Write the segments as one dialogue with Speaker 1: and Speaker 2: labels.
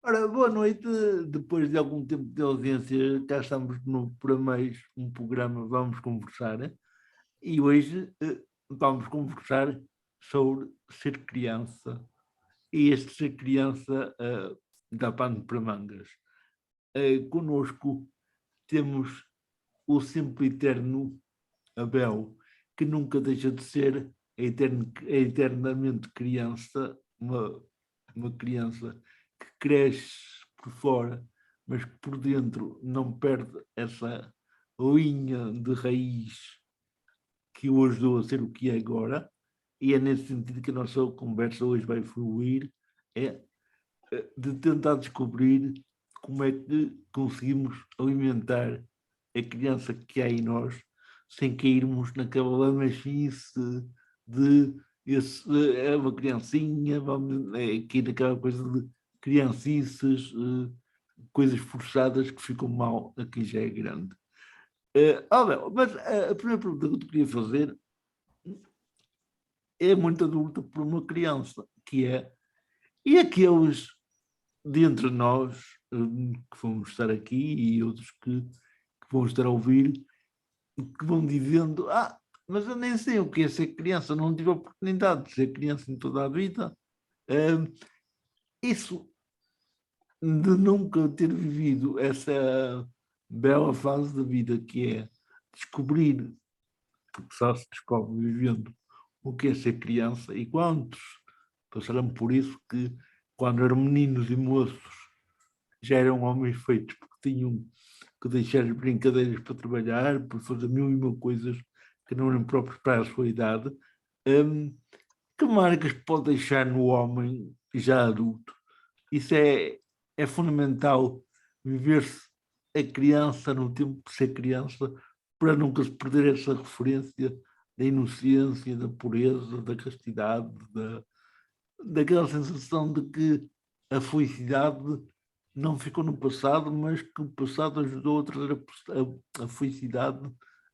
Speaker 1: Ora, boa noite. Depois de algum tempo de ausência, cá estamos no para mais um programa Vamos Conversar. E hoje vamos conversar sobre ser criança. E este ser criança dá pano para mangas. Conosco temos o sempre eterno Abel, que nunca deixa de ser eternamente criança, uma criança que cresce por fora, mas que por dentro não perde essa linha de raiz que o ajudou a ser o que é agora, e é nesse sentido que a nossa conversa hoje vai fluir, é de tentar descobrir como é que conseguimos alimentar a criança que há em nós sem cairmos naquela lamachice de é uma criancinha, vamos cair naquela coisa de criancices, coisas forçadas que ficam mal a quem já é grande. Mas a primeira pergunta que eu te queria fazer é muito adulta para uma criança, que é, e aqueles de entre nós que vamos estar aqui e outros que vão estar a ouvir, que vão dizendo, mas eu nem sei o que é ser criança, não tive a oportunidade de ser criança em toda a vida. Isso de nunca ter vivido essa bela fase da vida que é descobrir, porque só se descobre vivendo o que é ser criança, e quantos passaram por isso que, quando eram meninos e moços, já eram homens feitos, porque tinham que deixar as brincadeiras para trabalhar, por fazer mil e mil coisas que não eram próprias para a sua idade. Que marcas pode deixar no homem já adulto? Isso é fundamental, viver-se a criança no tempo de ser criança, para nunca se perder essa referência da inocência, da pureza, da castidade, daquela sensação de que a felicidade não ficou no passado, mas que o passado ajudou a trazer a felicidade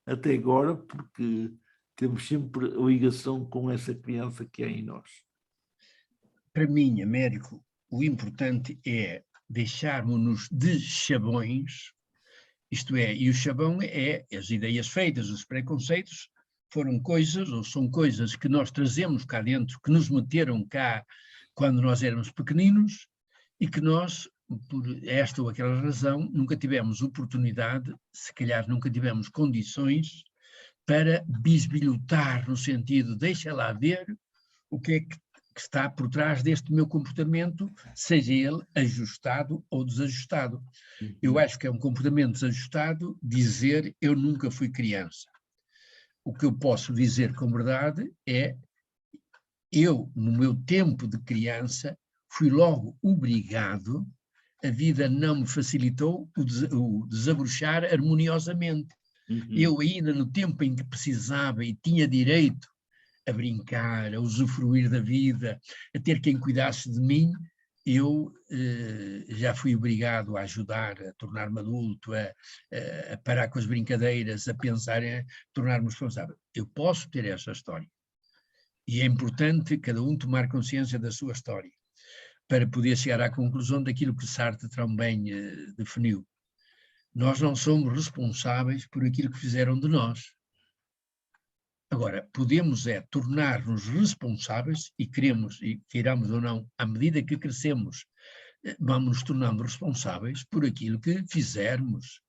Speaker 1: até agora, porque temos sempre a ligação com essa criança que é em nós.
Speaker 2: Para mim, Américo, o importante é deixarmos-nos de chavões, isto é, e o chavão é as ideias feitas, os preconceitos, foram coisas, ou são coisas que nós trazemos cá dentro, que nos meteram cá quando nós éramos pequeninos, e que nós, por esta ou aquela razão, nunca tivemos oportunidade, se calhar nunca tivemos condições para bisbilhotar no sentido, deixa lá ver o que é que está por trás deste meu comportamento, seja ele ajustado ou desajustado. Eu acho que é um comportamento desajustado dizer eu nunca fui criança. O que eu posso dizer com verdade é eu, no meu tempo de criança, fui logo obrigado, a vida não me facilitou o desabrochar harmoniosamente. Eu ainda no tempo em que precisava e tinha direito a brincar, a usufruir da vida, a ter quem cuidasse de mim, eu já fui obrigado a ajudar, a tornar-me adulto, a parar com as brincadeiras, a pensar em tornar-me responsável. Eu posso ter essa história. E é importante cada um tomar consciência da sua história, para poder chegar à conclusão daquilo que Sartre também definiu. Nós não somos responsáveis por aquilo que fizeram de nós. Agora, podemos tornar-nos responsáveis, e queremos, e queiramos ou não, à medida que crescemos, vamos nos tornando responsáveis por aquilo que fizermos,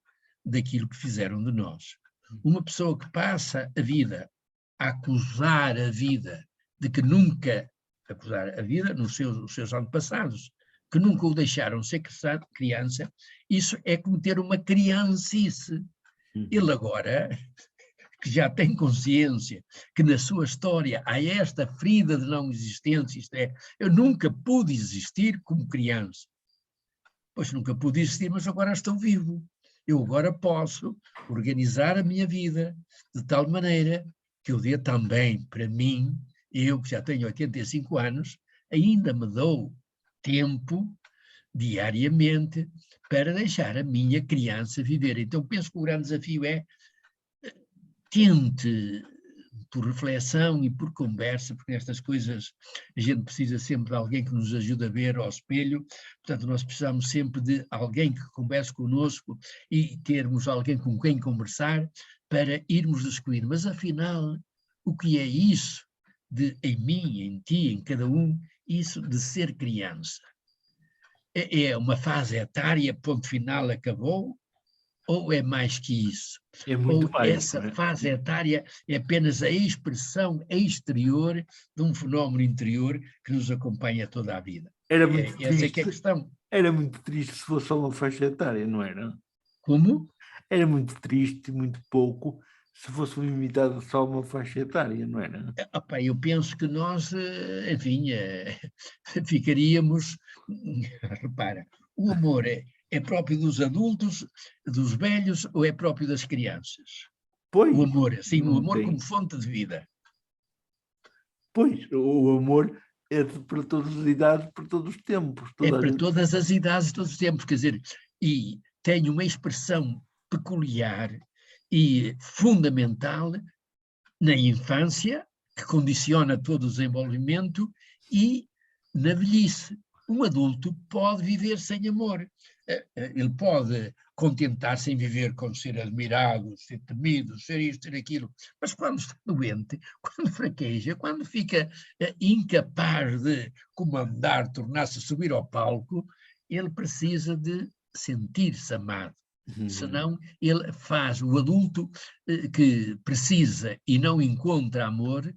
Speaker 2: daquilo que fizeram de nós. Uma pessoa que passa a vida a acusar a vida de que nunca, acusar a vida nos seus antepassados, que nunca o deixaram ser criança, isso é cometer uma criancice. Ele agora, que já tem consciência que na sua história há esta ferida de não existência, isto é, eu nunca pude existir como criança. Pois nunca pude existir, mas agora estou vivo. Eu agora posso organizar a minha vida de tal maneira que eu dê também para mim, eu que já tenho 85 anos, ainda me dou tempo diariamente para deixar a minha criança viver. Então penso que o grande desafio é tente por reflexão e por conversa, porque nestas coisas a gente precisa sempre de alguém que nos ajude a ver ao espelho, portanto nós precisamos sempre de alguém que converse connosco e termos alguém com quem conversar para irmos descobrir, mas afinal, o que é isso de em mim, em ti, em cada um, isso de ser criança? É uma fase etária, ponto final, acabou? Ou é mais que isso?
Speaker 1: É muito
Speaker 2: Ou
Speaker 1: mais,
Speaker 2: essa
Speaker 1: não é?
Speaker 2: fase etária é apenas a expressão exterior de um fenómeno interior que nos acompanha toda a vida?
Speaker 1: Era muito
Speaker 2: Essa é que é a
Speaker 1: triste,
Speaker 2: questão.
Speaker 1: era muito triste se fosse só uma faixa etária, não era?
Speaker 2: Como?
Speaker 1: Era muito triste, muito pouco, se fosse limitado só a uma faixa etária, não era?
Speaker 2: Opa, eu penso que nós, enfim, ficaríamos. Repara, o amor é próprio dos adultos, dos velhos, ou é próprio das crianças? O
Speaker 1: Pois,
Speaker 2: amor, assim, o
Speaker 1: não
Speaker 2: amor como
Speaker 1: tem.
Speaker 2: fonte de vida.
Speaker 1: Pois, o amor é para todas as idades, para todos os tempos.
Speaker 2: É
Speaker 1: Toda a
Speaker 2: para
Speaker 1: gente.
Speaker 2: todas as idades, todos os tempos, quer dizer, e tem uma expressão peculiar e fundamental na infância, que condiciona todo o desenvolvimento, e na velhice. Um adulto pode viver sem amor. Ele pode contentar-se em viver com ser admirado, ser temido, ser isto, ser aquilo. Mas quando está doente, quando fraqueja, quando fica incapaz de comandar, tornar-se, subir ao palco, ele precisa de sentir-se amado. Senão ele faz o adulto que precisa e não encontra amor,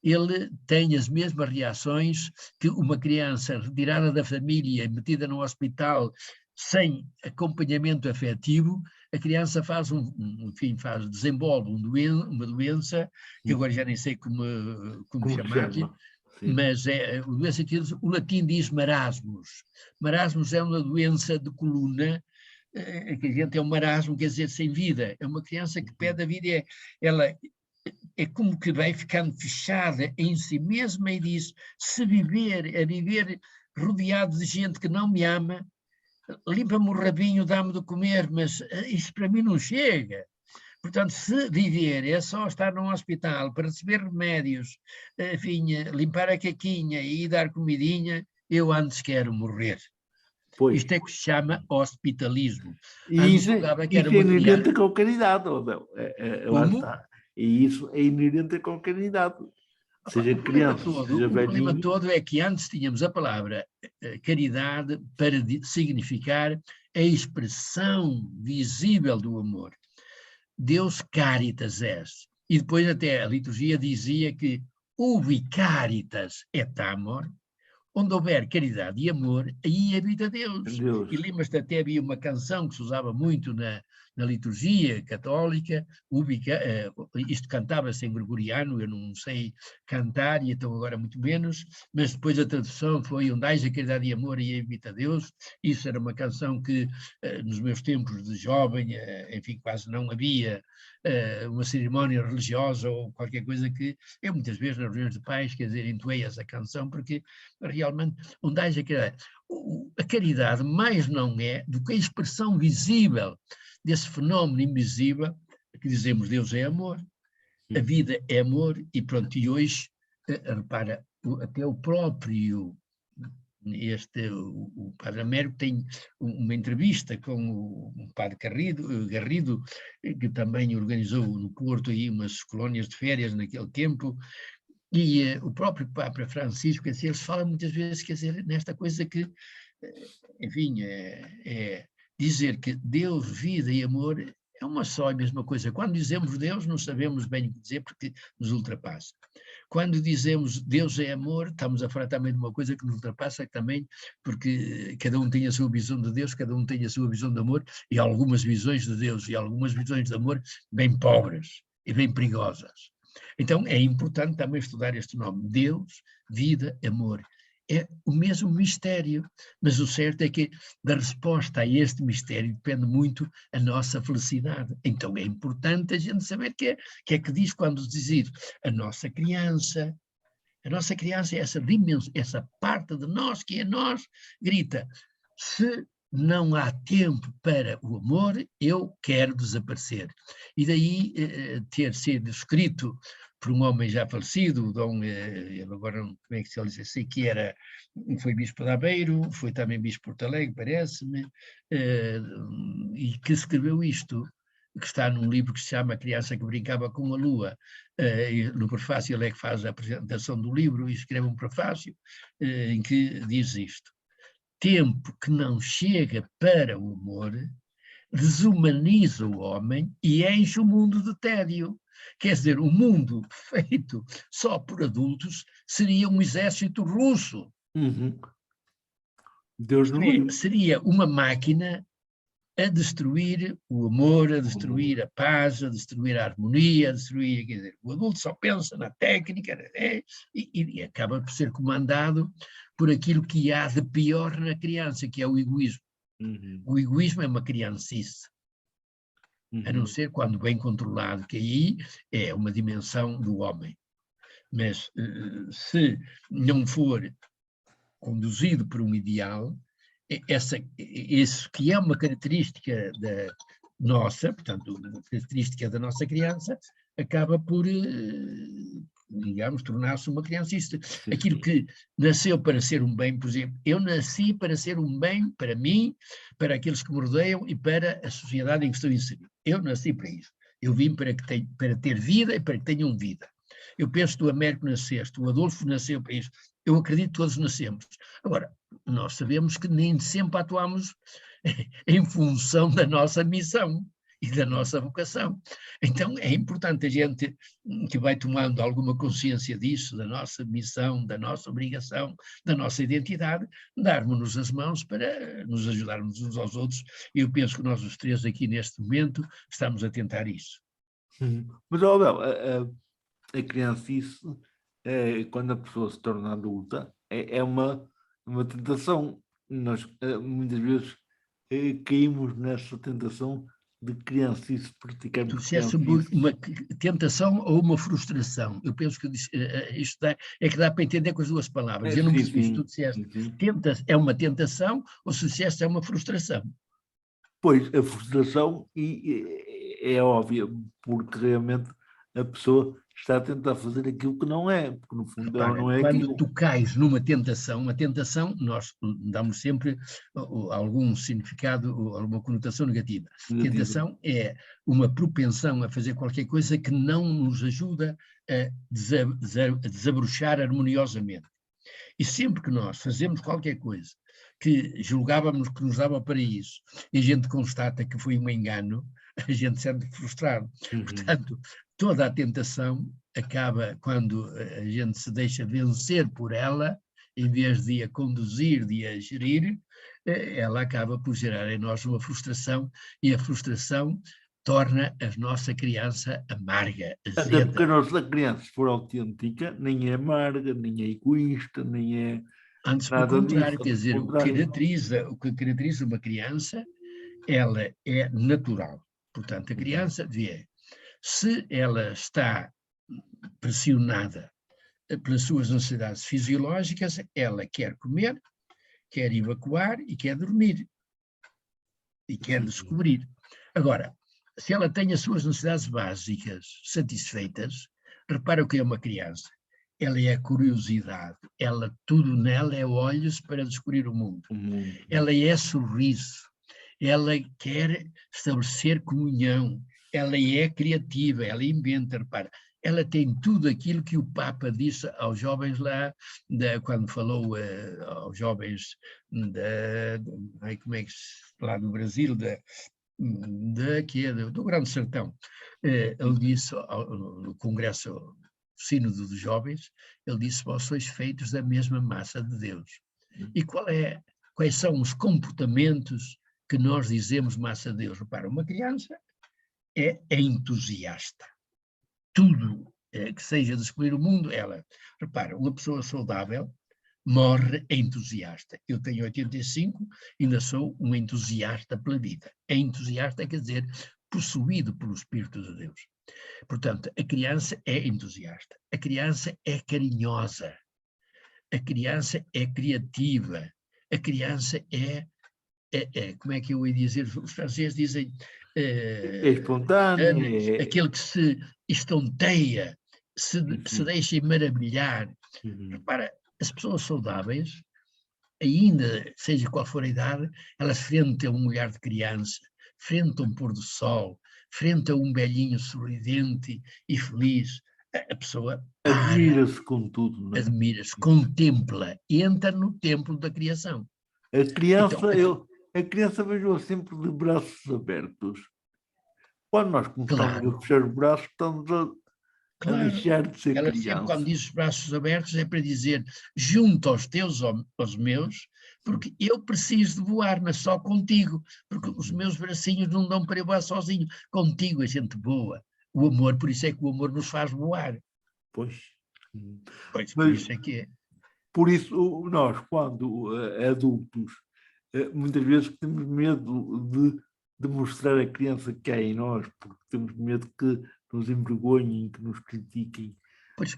Speaker 2: ele tem as mesmas reações que uma criança retirada da família, metida no hospital, sem acompanhamento afetivo. A criança faz enfim, desenvolve uma doença, que agora já nem sei como
Speaker 1: Como se
Speaker 2: chamar-lhe,
Speaker 1: chama? Sim.
Speaker 2: mas doença que o latim diz marasmus. Marasmus é uma doença de coluna, que a gente é um marasmo, quer dizer, sem vida. É uma criança que pede a vida, ela é como que vai ficando fechada em si mesma e diz: se viver rodeado de gente que não me ama, limpa-me o rabinho, dá-me de comer, mas isso para mim não chega. Portanto, se viver é só estar num hospital para receber remédios, enfim, limpar a caquinha e dar comidinha, eu antes quero morrer.
Speaker 1: Pois.
Speaker 2: Isto é que se chama hospitalismo.
Speaker 1: E
Speaker 2: Antes
Speaker 1: isso,
Speaker 2: julgava que era
Speaker 1: isso é
Speaker 2: uma
Speaker 1: inerente
Speaker 2: criança.
Speaker 1: a qualquer idade, lá
Speaker 2: Como?
Speaker 1: está. E isso é inerente a qualquer idade. Seja criança, seja
Speaker 2: O problema
Speaker 1: velhinho.
Speaker 2: todo é que antes tínhamos a palavra caridade para significar a expressão visível do amor. Deus caritas és. E depois até a liturgia dizia que ubi caritas et amor. Onde houver caridade e amor, aí habita Deus.
Speaker 1: Deus.
Speaker 2: E lembras-te, até havia uma canção que se usava muito na liturgia católica, isto cantava-se em gregoriano, eu não sei cantar, e então agora muito menos, mas depois a tradução foi onde haja caridade e amor, aí habita Deus. Isso era uma canção que, nos meus tempos de jovem, enfim, quase não havia uma cerimónia religiosa ou qualquer coisa que eu muitas vezes nas reuniões de pais, quer dizer, entoei essa canção porque realmente onde haja caridade. A caridade mais não é do que a expressão visível desse fenómeno invisível que dizemos Deus é amor, a vida é amor e pronto, e hoje, repara, até o próprio o padre Américo tem uma entrevista com o padre Garrido, que também organizou no Porto aí umas colónias de férias naquele tempo, e o próprio Papa Francisco, assim, eles falam muitas vezes, quer dizer, nesta coisa que, enfim, dizer que Deus, vida e amor é uma só e mesma coisa. Quando dizemos Deus, não sabemos bem o que dizer porque nos ultrapassa. Quando dizemos Deus é amor, estamos a falar também de uma coisa que nos ultrapassa também, porque cada um tem a sua visão de Deus, cada um tem a sua visão de amor, e algumas visões de Deus e algumas visões de amor bem pobres e bem perigosas. Então é importante também estudar este nome, Deus, vida, amor. É o mesmo mistério, mas o certo é que da resposta a este mistério depende muito a nossa felicidade. Então é importante a gente saber o que é que diz quando diz a nossa criança. A nossa criança é essa dimensão, essa parte de nós que é nós, grita: se não há tempo para o amor, eu quero desaparecer. E daí ter sido escrito por um homem já falecido, o Dom, agora como é que se ele diz, sei que foi bispo de Aveiro, foi também bispo de Porto Alegre, parece-me, e que escreveu isto, que está num livro que se chama A Criança que Brincava com a Lua. No prefácio ele é que faz a apresentação do livro e escreve um prefácio em que diz isto: tempo que não chega para o amor desumaniza o homem e enche o mundo de tédio. Quer dizer, o mundo feito só por adultos seria um exército russo.
Speaker 1: Uhum. Deus no livre.
Speaker 2: Seria uma máquina a destruir o amor, a destruir a paz, a destruir a harmonia, a destruir, quer dizer, o adulto só pensa na técnica e acaba por ser comandado por aquilo que há de pior na criança, que é o egoísmo.
Speaker 1: Uhum.
Speaker 2: O egoísmo é uma criancice, a não ser quando bem controlado, que aí é uma dimensão do homem. Mas se não for conduzido por um ideal, isso que é uma característica nossa, portanto, uma característica da nossa criança, acaba por, digamos, tornar-se uma criancista. Aquilo que nasceu para ser um bem, por exemplo, eu nasci para ser um bem para mim, para aqueles que me rodeiam e para a sociedade em que estou inserido. Eu nasci para isso. Eu vim para ter vida e para que tenham vida. Eu penso que o Américo nasceste, o Adolfo nasceu para isso. Eu acredito que todos nascemos. Agora, nós sabemos que nem sempre atuamos em função da nossa missão e da nossa vocação. Então é importante a gente que vai tomando alguma consciência disso, da nossa missão, da nossa obrigação, da nossa identidade, darmos-nos as mãos para nos ajudarmos uns aos outros. E eu penso que nós os três aqui neste momento estamos a tentar isso.
Speaker 1: Mas, Abel, a criancice, quando a pessoa se torna adulta, é uma tentação. Nós muitas vezes caímos nessa tentação de criancice, praticarmos
Speaker 2: Tu disseste uma tentação ou uma frustração. Eu penso que isto é que dá para entender com as duas palavras. Eu não percebi se tu disseste é uma tentação ou se disseste é uma frustração.
Speaker 1: Pois, a frustração é óbvia, porque realmente a pessoa está a tentar fazer aquilo que não é, porque no fundo ela não é
Speaker 2: quando
Speaker 1: aquilo.
Speaker 2: tu cais numa tentação, a tentação nós damos sempre algum significado, alguma conotação negativa. Tentação é uma propensão a fazer qualquer coisa que não nos ajuda a desabrochar harmoniosamente. E sempre que nós fazemos qualquer coisa que julgávamos que nos dava para isso, e a gente constata que foi um engano, a gente sente frustrado. Portanto, toda a tentação acaba quando a gente se deixa vencer por ela, em vez de a conduzir, de a gerir, ela acaba por gerar em nós uma frustração, e a frustração torna a nossa criança amarga, azeda.
Speaker 1: Até porque a nossa criança, se for autêntica, nem é amarga, nem é egoísta, nem é
Speaker 2: antes pelo contrário, quer dizer, o que caracteriza uma criança, ela é natural. Portanto, a criança vê, se ela está pressionada pelas suas necessidades fisiológicas, ela quer comer, quer evacuar e quer dormir. E quer descobrir. Agora, se ela tem as suas necessidades básicas satisfeitas, repara o que é uma criança. Ela é a curiosidade, tudo nela é olhos para descobrir o mundo. Ela é sorriso, ela quer estabelecer comunhão, ela é criativa, ela inventa, repara. Ela tem tudo aquilo que o Papa disse aos jovens lá, quando falou aos jovens como é que lá do Brasil, do Grande Sertão. Ele disse no Congresso, Sínodo dos Jovens, ele disse: vós sois feitos da mesma massa de Deus. E quais são os comportamentos que nós dizemos massa de Deus? Repara, uma criança é entusiasta. Tudo que seja descobrir o mundo, repara, uma pessoa saudável morre entusiasta. Eu tenho 85, ainda sou um entusiasta pela vida. Entusiasta quer dizer possuído pelo Espírito de Deus. Portanto, a criança é entusiasta, a criança é carinhosa, a criança é criativa, a criança como é que eu ia dizer? Os franceses dizem...
Speaker 1: é espontâneo.
Speaker 2: Aquele que se estonteia se deixem maravilhar. Repara, as pessoas saudáveis, ainda seja qual for a idade, elas frente a um olhar de criança, frente a um pôr do sol, frente a um velhinho sorridente e feliz, a pessoa
Speaker 1: admira-se com tudo, não é?
Speaker 2: Admira-se, contempla, entra no templo da criação.
Speaker 1: A criança, a criança vejo-a sempre de braços abertos. Quando nós começamos a fechar os braços, estamos a deixar de ser
Speaker 2: ela
Speaker 1: criança.
Speaker 2: sempre, quando diz os braços abertos, é para dizer, junto aos teus, aos meus, porque eu preciso de voar, mas só contigo, porque os meus bracinhos não dão para eu voar sozinho. Contigo a gente voa. O amor, por isso é que o amor nos faz voar.
Speaker 1: Pois.
Speaker 2: Por isso é que é.
Speaker 1: Por isso, nós, quando adultos, muitas vezes temos medo de mostrar a criança que há em nós, porque temos medo que nos envergonhem, que nos critiquem.
Speaker 2: Pois,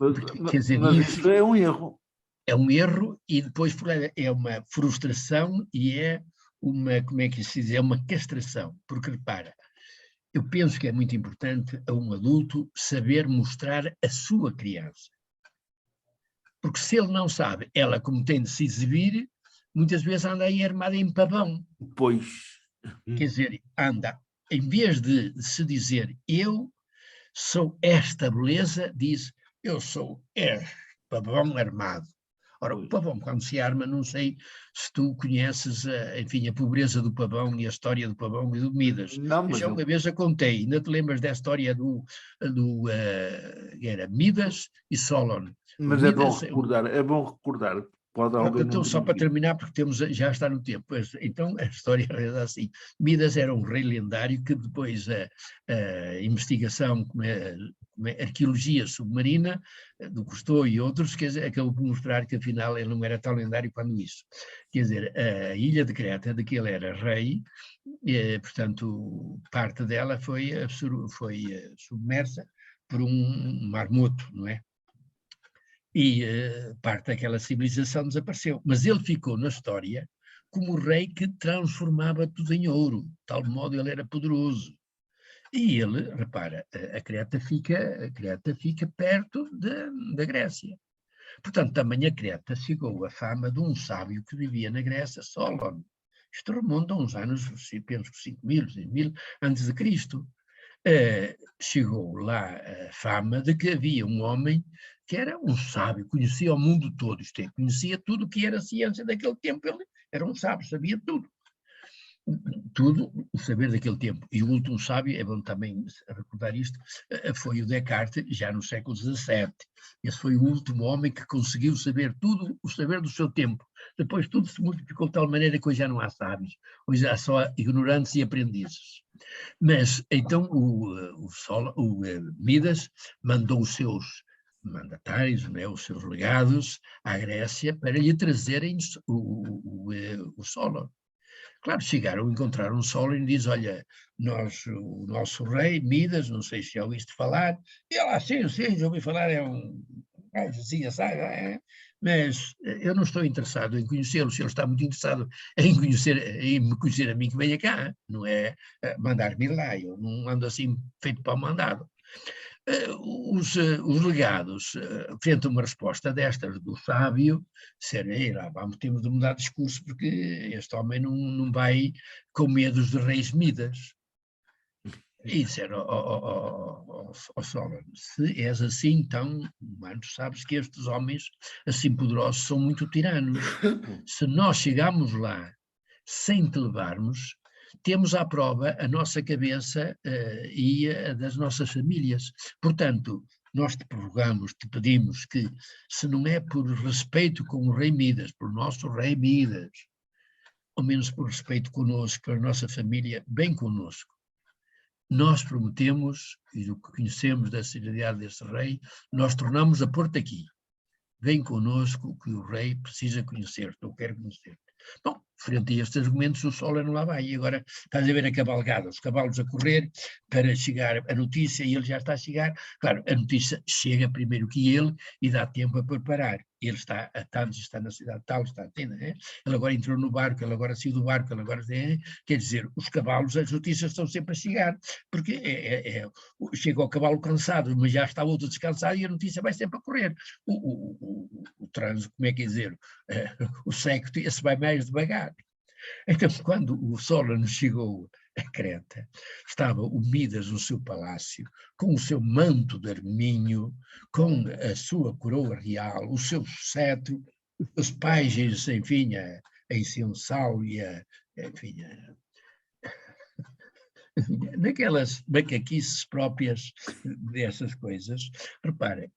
Speaker 2: quer dizer,
Speaker 1: mas isso é um erro.
Speaker 2: É um erro e depois é uma frustração e é uma, como é que se diz, é uma castração, porque repara, eu penso que é muito importante a um adulto saber mostrar a sua criança. Porque se ele não sabe, ela como tem de se exibir, muitas vezes anda aí armada em pavão.
Speaker 1: Pois.
Speaker 2: Quer dizer, anda, em vez de se dizer eu sou esta beleza, diz eu sou este pavão armado. Ora, o pavão, quando se arma, não sei se tu conheces, enfim, a pobreza do pavão e a história do pavão e do Midas.
Speaker 1: Não, mas
Speaker 2: já uma vez a contei, ainda te lembras da história era Midas e Solon.
Speaker 1: Mas
Speaker 2: Midas,
Speaker 1: é bom recordar. Pode alguém
Speaker 2: então, só para terminar, porque já está no tempo. Então, a história é assim. Midas era um rei lendário que depois a investigação, arqueologia submarina, do Cousteau e outros, quer dizer, acabou por mostrar que afinal ele não era tão lendário quanto isso. Quer dizer, a ilha de Creta, de que ele era rei, portanto, parte dela foi submersa por um marmoto, não é? E parte daquela civilização desapareceu. Mas ele ficou na história como o rei que transformava tudo em ouro, de tal modo ele era poderoso. E ele, repara, a Creta fica perto da Grécia. Portanto, também a Creta chegou à fama de um sábio que vivia na Grécia, Solon. Isto remonta a uns anos, penso que 5.000, 6.000 antes de Cristo. Chegou lá a fama de que havia um homem que era um sábio, conhecia o mundo todo, isto é, conhecia tudo o que era ciência daquele tempo, ele era um sábio, sabia tudo. Tudo o saber daquele tempo. E o último sábio, é bom também recordar isto, foi o Descartes, já no século XVII. Esse foi o último homem que conseguiu saber tudo, o saber do seu tempo. Depois tudo se multiplicou de tal maneira que hoje já não há sábios, hoje há só ignorantes e aprendizes. Mas então o Midas mandou os seus mandatários, né, os seus legados à Grécia para lhe trazerem o Solon. Claro, chegaram, encontraram Solon e diz, olha, o nosso rei, Midas, não sei se já ouviste falar, e ela, sim, já ouvi falar, é um dizia, sabe, mas eu não estou interessado em conhecê-lo, se ele está muito interessado em me conhecer a mim, que venha cá, não é mandar-me lá, eu não ando assim feito para o mandado. Os legados, frente a uma resposta destas do sábio, disseram, temos de mudar de discurso porque este homem não vai com medo dos reis Midas. E disseram, Solon, se és assim tão humano, sabes que estes homens assim poderosos são muito tiranos. Se nós chegarmos lá sem te levarmos, temos à prova a nossa cabeça e a das nossas famílias. Portanto, nós te prorrogamos, te pedimos que, se não é por respeito com o rei Midas, por nosso rei Midas, ao menos por respeito connosco, pela nossa família, bem connosco, nós prometemos, e do que conhecemos da seriedade desse rei, nós tornamos a pôr-te aqui. Vem connosco que o rei precisa conhecer-te, ou quer conhecer-te. Bom, frente a estes argumentos, o Solon não lá vai. E agora estás a ver a cavalgada, os cavalos a correr para chegar a notícia, e ele já está a chegar. Claro, a notícia chega primeiro que ele e dá tempo a preparar. ele está a tantos, está na cidade tal, está a ter, ele agora entrou no barco, ele agora saiu do barco, ele agora quer dizer, os cavalos, as notícias estão sempre a chegar, porque chega o cavalo cansado, mas já está outro descansado e a notícia vai sempre a correr. O trânsito, como é que é dizer, o século, esse vai mais devagar. Então, quando o Solon chegou a Creta, estava o Midas no seu palácio, com o seu manto de arminho, com a sua coroa real, o seu cetro, os pajens, enfim, a incensal e enfim, naquelas macaquices próprias dessas coisas. Repara,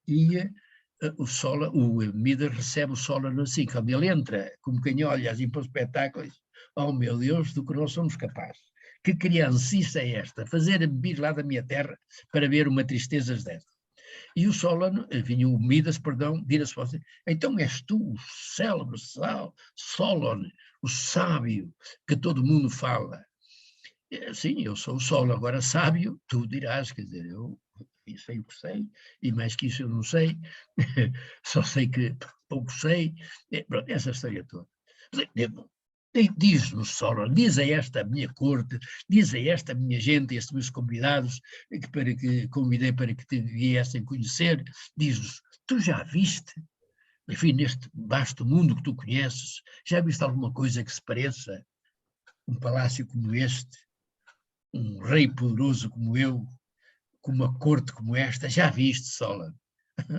Speaker 2: o Midas recebe o Solon assim, quando ele entra, como quem olha assim para os espetáculos, oh meu Deus, do que nós somos capazes. Que criancice é esta? Fazer vir lá da minha terra para ver uma tristezas desta. E o Solon, vinha o Midas, perdão, vira-se para você, então és tu o célebre Solon, o sábio que todo mundo fala. Sim, eu sou o Solon, agora sábio, tu dirás, quer dizer, eu sei o que sei, e mais que isso eu não sei, só sei que pouco sei, pronto, essa história toda. Diz-nos, Solon, diz a esta minha corte, diz a esta minha gente, estes meus convidados, para que convidei para que te viessem conhecer, diz-nos, tu já viste, enfim, neste vasto mundo que tu conheces, já viste alguma coisa que se pareça? Um palácio como este, um rei poderoso como eu, com uma corte como esta, já viste, Solon?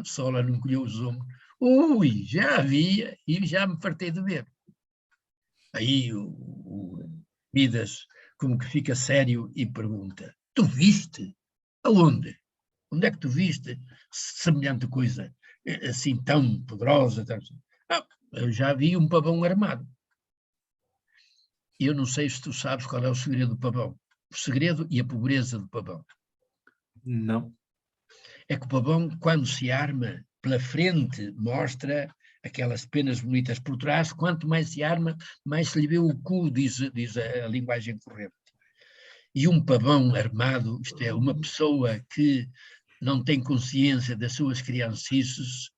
Speaker 2: Solon não encolheu os ombros. Ui, já havia e já me fartei de ver. Aí o Midas como que fica sério e pergunta, tu viste? Aonde? Onde é que tu viste semelhante coisa, assim tão poderosa? Eu já vi um pavão armado. Eu não sei se tu sabes qual é o segredo do pavão. O segredo e a pobreza do pavão.
Speaker 1: Não.
Speaker 2: É que o pavão, quando se arma, pela frente mostra aquelas penas bonitas por trás, quanto mais se arma, mais se lhe vê o cu, diz a linguagem corrente. E um pavão armado, isto é, uma pessoa que não tem consciência das suas criancices,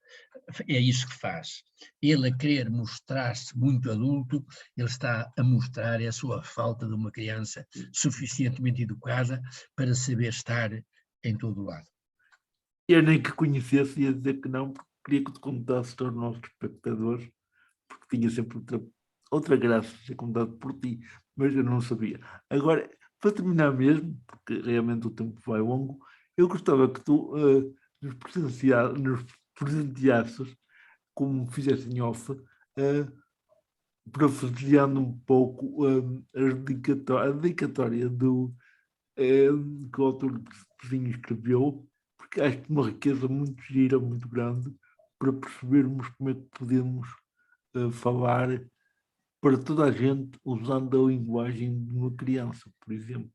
Speaker 2: é isso que faz. Ele a querer mostrar-se muito adulto, ele está a mostrar a sua falta de uma criança suficientemente educada para saber estar em todo lado.
Speaker 1: Eu nem que conhecesse ia dizer que não, porque queria que te contasses aos nossos espectadores, porque tinha sempre outra graça ser contado por ti, mas eu não sabia. Agora, para terminar mesmo, porque realmente o tempo vai longo, eu gostava que tu nos presenteasses, como fizeste em off, parafraseando um pouco a dedicatória que o autor Pezinho escreveu, porque acho que uma riqueza muito gira, muito grande, para percebermos como é que podemos falar para toda a gente usando a linguagem de uma criança, por exemplo.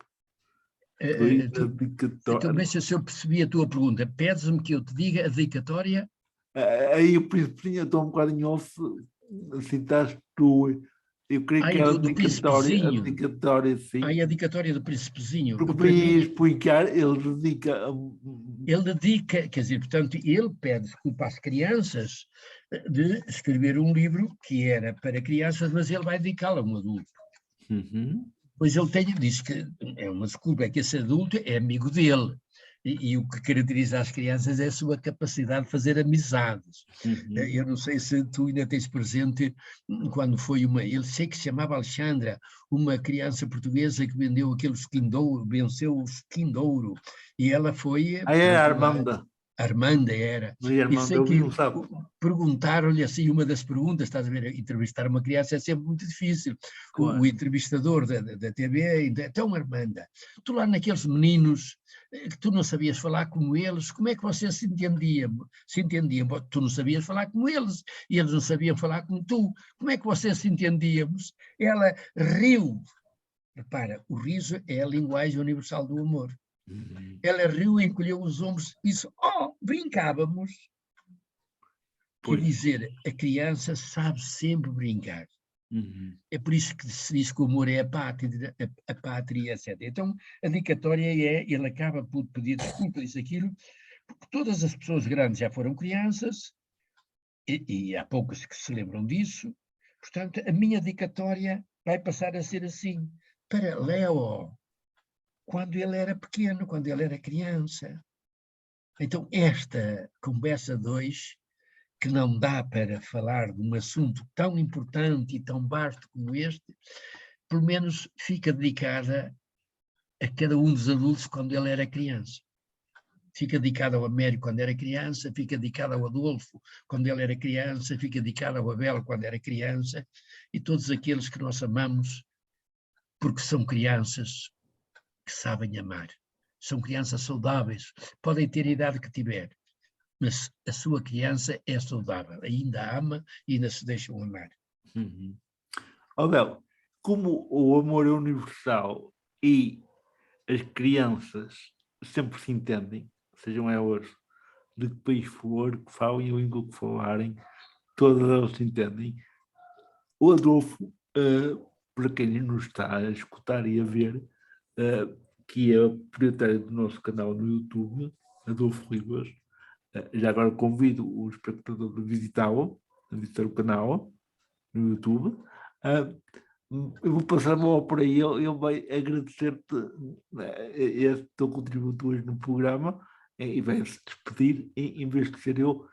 Speaker 2: Então, deixa se eu percebi a tua pergunta. Pedes-me que eu te diga a dedicatória?
Speaker 1: Aí o Príncipezinho, estou um bocadinho off, citaste tu, eu creio que é a
Speaker 2: do Príncipezinho.
Speaker 1: sim.
Speaker 2: A dedicatória do Príncipezinho.
Speaker 1: Porque para mim explicar, ele dedica...
Speaker 2: Ele dedica, quer dizer, portanto, ele pede desculpa às crianças de escrever um livro que era para crianças, mas ele vai dedicá-lo a um adulto.
Speaker 1: Uhum.
Speaker 2: Pois ele diz que é uma desculpa, é que esse adulto é amigo dele. E o que caracteriza as crianças é a sua capacidade de fazer amizades.
Speaker 1: Uhum.
Speaker 2: Eu não sei se tu ainda tens presente quando foi ele sei que se chamava Alexandra, uma criança portuguesa que vendeu aqueles venceu o Quindouro, e ela foi...
Speaker 1: É a Armanda.
Speaker 2: Armanda era. E sei que perguntaram-lhe assim, uma das perguntas, estás a ver, entrevistar uma criança é sempre muito difícil. Claro. O entrevistador da TV, então Armanda, tu lá naqueles meninos que tu não sabias falar como eles, como é que vocês se entendiam? Tu não sabias falar como eles, e eles não sabiam falar como tu. Como é que vocês se entendíamos? Ela riu. Repara, o riso é a linguagem universal do amor. Ela riu, encolheu os ombros e disse, brincávamos. Quer dizer, a criança sabe sempre brincar. Uhum. É por isso que se diz que o amor é a pátria, etc. Então, a dedicatória ele acaba por pedir desculpa, isso, aquilo, porque todas as pessoas grandes já foram crianças, e há poucos que se lembram disso. Portanto, a minha dedicatória vai passar a ser assim, para Leo, quando ele era pequeno, quando ele era criança. Então, esta conversa 2, que não dá para falar de um assunto tão importante e tão vasto como este, pelo menos fica dedicada a cada um dos adultos quando ele era criança. Fica dedicada ao Américo quando era criança, fica dedicada ao Adolfo quando ele era criança, fica dedicada ao Abel quando era criança, e todos aqueles que nós amamos, porque são crianças que sabem amar. São crianças saudáveis, podem ter a idade que tiver, mas a sua criança é saudável, ainda ama e ainda se deixam amar.
Speaker 1: Uhum. Abel, como o amor é universal e as crianças sempre se entendem, sejam elas de que país for, que falem a língua que falarem, todas elas se entendem. O Adolfo, para quem nos está a escutar e a ver, que é o proprietário do nosso canal no YouTube, Adolfo Ribas, já agora convido o espectador a visitá-lo, a visitar o canal no YouTube. Eu vou passar a bola por aí, ele vai agradecer-te este teu contributo hoje no programa e vai-se despedir em vez de ser eu,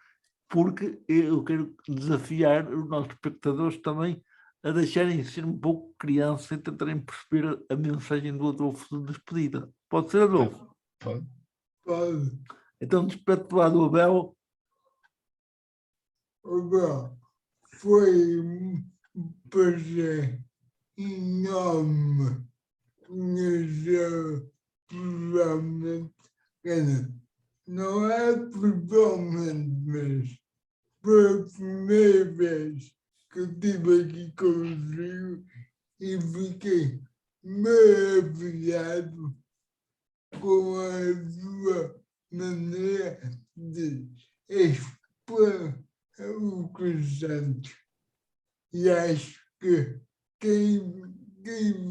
Speaker 1: porque eu quero desafiar os nossos espectadores também a deixarem ser um pouco criança e tentarem perceber a mensagem do Adolfo de despedida. Pode ser, Adolfo?
Speaker 2: Pode.
Speaker 3: Pode.
Speaker 1: Então, despede-te lá do Abel.
Speaker 3: Abel, foi um prazer enorme conhecer pessoalmente. Não é pessoalmente, mas foi a primeira vez que eu estive aqui consigo e fiquei maravilhado com a sua maneira de expor o crescente. E acho que quem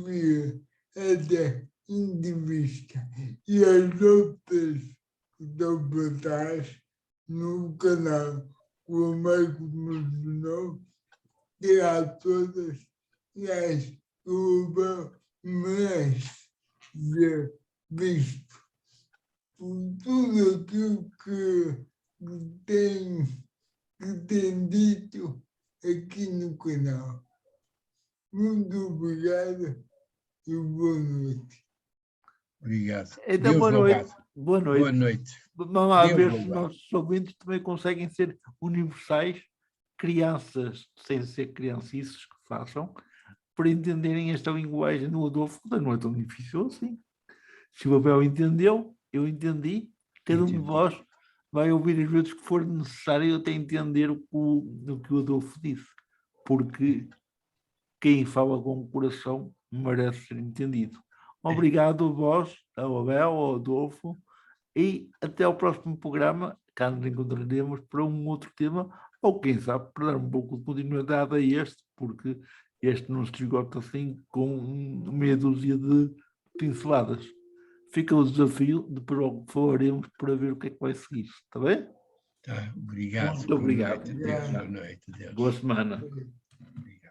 Speaker 3: viu esta entrevista e as outras que estão por trás no canal, o Américo mencionou, terá todas e acho que o Abel merece ser visto por tudo aquilo que tem dito aqui no canal. Muito obrigado e boa noite.
Speaker 2: Obrigado.
Speaker 1: Então,
Speaker 2: Deus
Speaker 1: boa noite.
Speaker 2: louvado.
Speaker 1: Boa noite.
Speaker 2: Boa noite.
Speaker 1: Vamos lá
Speaker 2: Deus
Speaker 1: ver se os
Speaker 2: louvado.
Speaker 1: nossos ouvintes também conseguem ser universais, crianças, sem ser criancices que façam, para entenderem esta linguagem do Adolfo, que não é tão difícil assim. Se o Abel entendeu, eu entendi, cada um de vós vai ouvir as vezes que for necessário até entender o que o Adolfo disse, porque quem fala com o coração merece ser entendido. Obrigado a vós, ao Abel, ao Adolfo, e até ao próximo programa, cá nos encontraremos para um outro tema, ou quem sabe, para dar um pouco de continuidade a este, porque este não se esgota assim com meia dúzia de pinceladas. Fica o desafio, depois logo falaremos para ver o que é que vai seguir, está bem?
Speaker 2: Tá, obrigado.
Speaker 1: Muito obrigado.
Speaker 2: Boa noite. Deus, boa noite. Deus.
Speaker 1: Boa semana.
Speaker 2: Obrigado.